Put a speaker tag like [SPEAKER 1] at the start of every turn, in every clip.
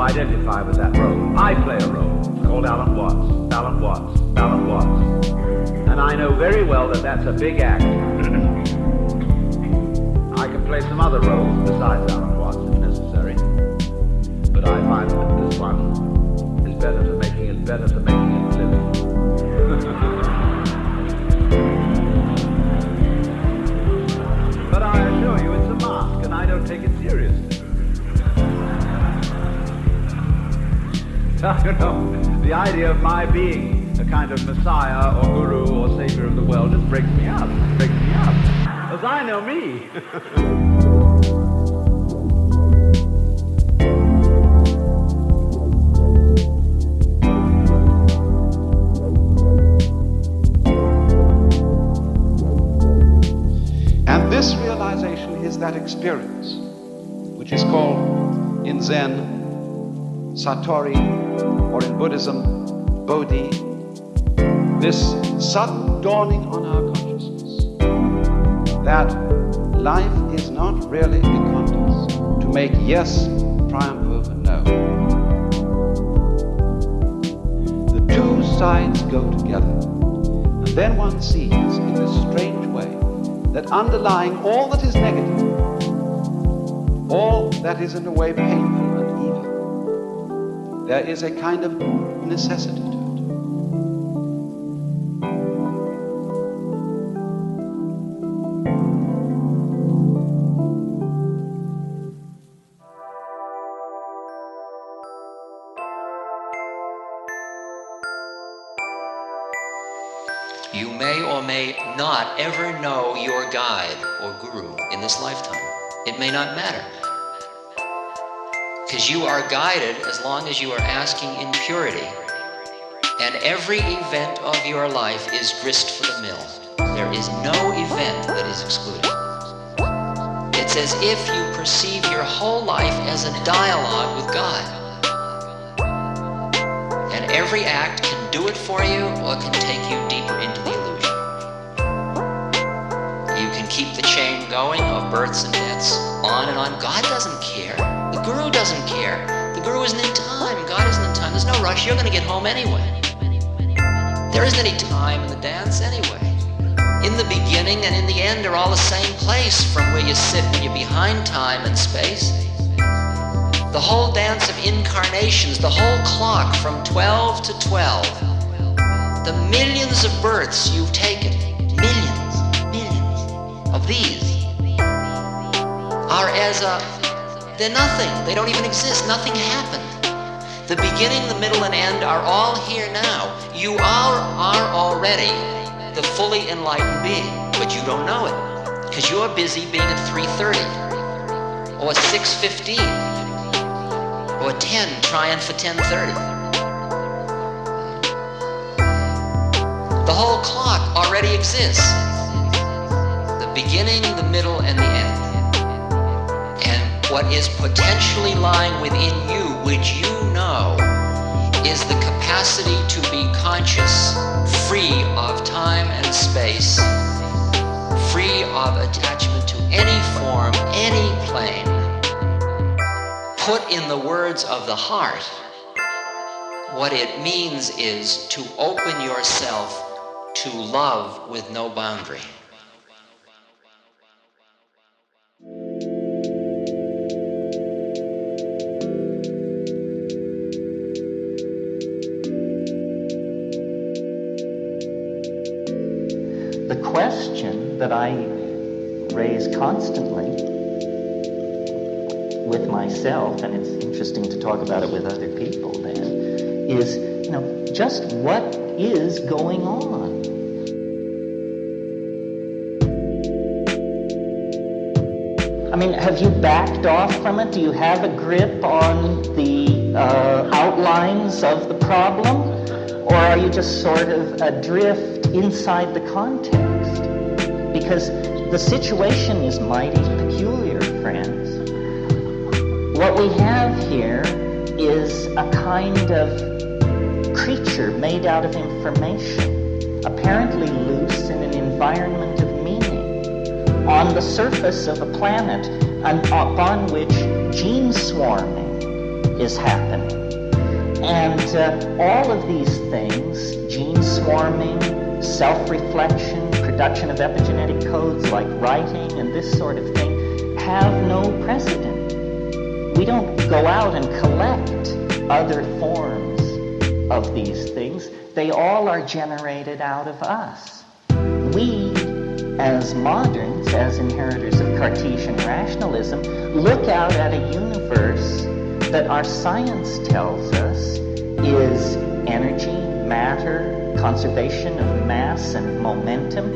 [SPEAKER 1] identify with that role. I play a role called Alan Watts, Alan Watts, Alan Watts. And I know very well that that's a big act. I can play some other roles besides Alan Watts if necessary. But I find that this one is better to making it live. But I assure you it's a mask and I don't take it seriously. You know, the idea of my being a kind of messiah or guru or savior of the world just breaks me up. As I know me.
[SPEAKER 2] And this realization is that experience, which is called in Zen Satori, or in Buddhism, Bodhi, this sudden dawning on our consciousness that life is not really a contest to make yes triumph over no. The two sides go together, and then one sees in this strange way that underlying all that is negative, all that is in a way painful and evil, there is a kind of necessity to it.
[SPEAKER 3] You may or may not ever know your guide or guru in this lifetime. It may not matter. Because you are guided as long as you are asking in purity. And every event of your life is grist for the mill. There is no event that is excluded. It's as if you perceive your whole life as a dialogue with God. And every act can do it for you or can take you deeper into the illusion. You can keep the chain going of births and deaths on and on. God doesn't care. The guru doesn't care. The guru isn't in time. God isn't in time. There's no rush. You're going to get home anyway. There isn't any time in the dance anyway. In the beginning and in the end are all the same place from where you sit when you're behind time and space. The whole dance of incarnations, the whole clock from 12 to 12, the millions of births you've taken, millions of these, are as they're nothing. They don't even exist. Nothing happened. The beginning, the middle, and end are all here now. You are already the fully enlightened being, but you don't know it, because you're busy being at 3:30, or 6:15, or 10, trying for 10:30. The whole clock already exists. The beginning, the middle, and the end. And what is potentially lying within you, which you know, is the capacity to be conscious, free of time and space, free of attachment to any form, any plane. Put in the words of the heart, what it means is to open yourself to love with no boundary.
[SPEAKER 4] The question that I raise constantly with myself, and it's interesting to talk about it with other people then, is, just what is going on? I mean, have you backed off from it? Do you have a grip on the outlines of the problem? Or are you just sort of adrift inside the context? Because the situation is mighty peculiar, friends. What we have here is a kind of creature made out of information, apparently loose in an environment of meaning, on the surface of a planet upon which gene swarming is happening. And all of these things, gene swarming, self-reflection, production of epigenetic codes like writing and this sort of thing, have no precedent. We don't go out and collect other forms of these things. They all are generated out of us. We, as moderns, as inheritors of Cartesian rationalism, look out at a universe that our science tells us is energy, matter, conservation of mass and momentum,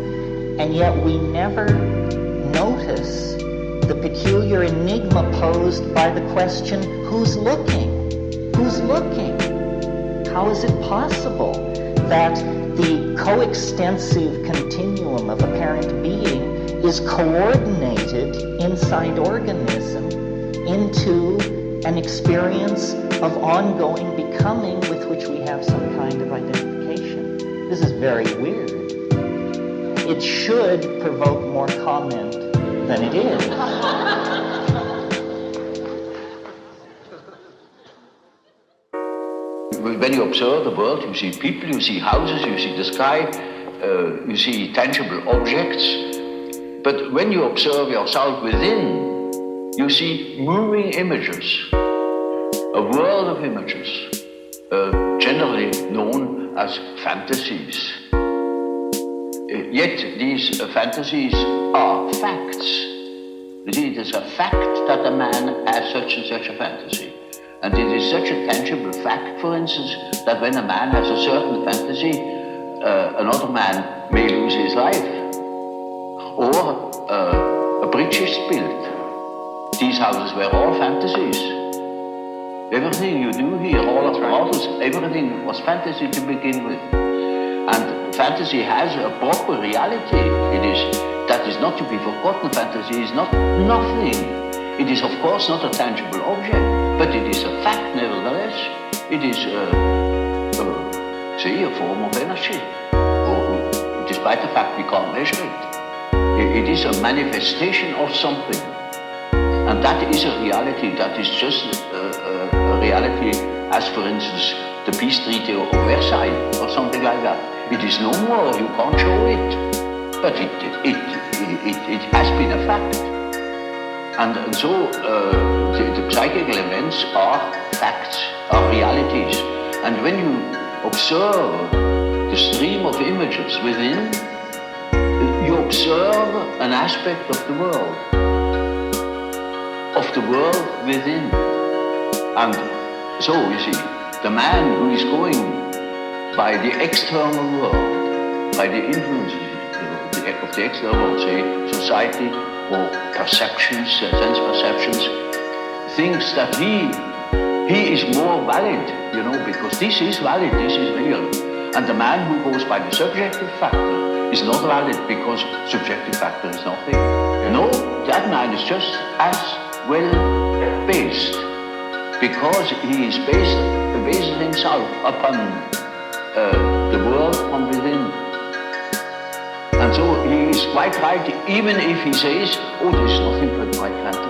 [SPEAKER 4] and yet we never notice the peculiar enigma posed by the question, who's looking? Who's looking? How is it possible that the coextensive continuum of apparent being is coordinated inside organism into an experience of ongoing becoming with which we have some kind of identification? This is very weird. It should provoke more comment than it is.
[SPEAKER 5] When you observe the world, you see people, you see houses, you see the sky, you see tangible objects. But when you observe yourself within, you see moving images, a world of images, generally known as fantasies. Yet these fantasies are facts. It is a fact that a man has such and such a fantasy. And it is such a tangible fact, for instance, that when a man has a certain fantasy, another man may lose his life. Or a bridge is built. These houses were all fantasies. Everything you do here, all of the houses, everything was fantasy to begin with. And fantasy has a proper reality. That is not to be forgotten. Fantasy is not nothing. It is, of course, not a tangible object, but it is a fact nevertheless. It is, say, a form of energy, despite the fact we can't measure it. It is a manifestation of something, and that is a reality. That is just a reality as, for instance, the peace treaty of Versailles or something like that. It is no more, you can't show it, but it has been a fact. And so the psychical events are facts, are realities. And when you observe the stream of images within, you observe an aspect of the world within. And so, you see, the man who is going by the external world, by the influences of the external world, say, society, or perceptions, sense perceptions, thinks that he is more valid, because this is valid, this is real. And the man who goes by the subjective factor is not valid because subjective factor is nothing. No, that man is just as well based, because he is bases himself upon the world from within. And so he is quite right, even if he says, oh, there's nothing but my fantasy.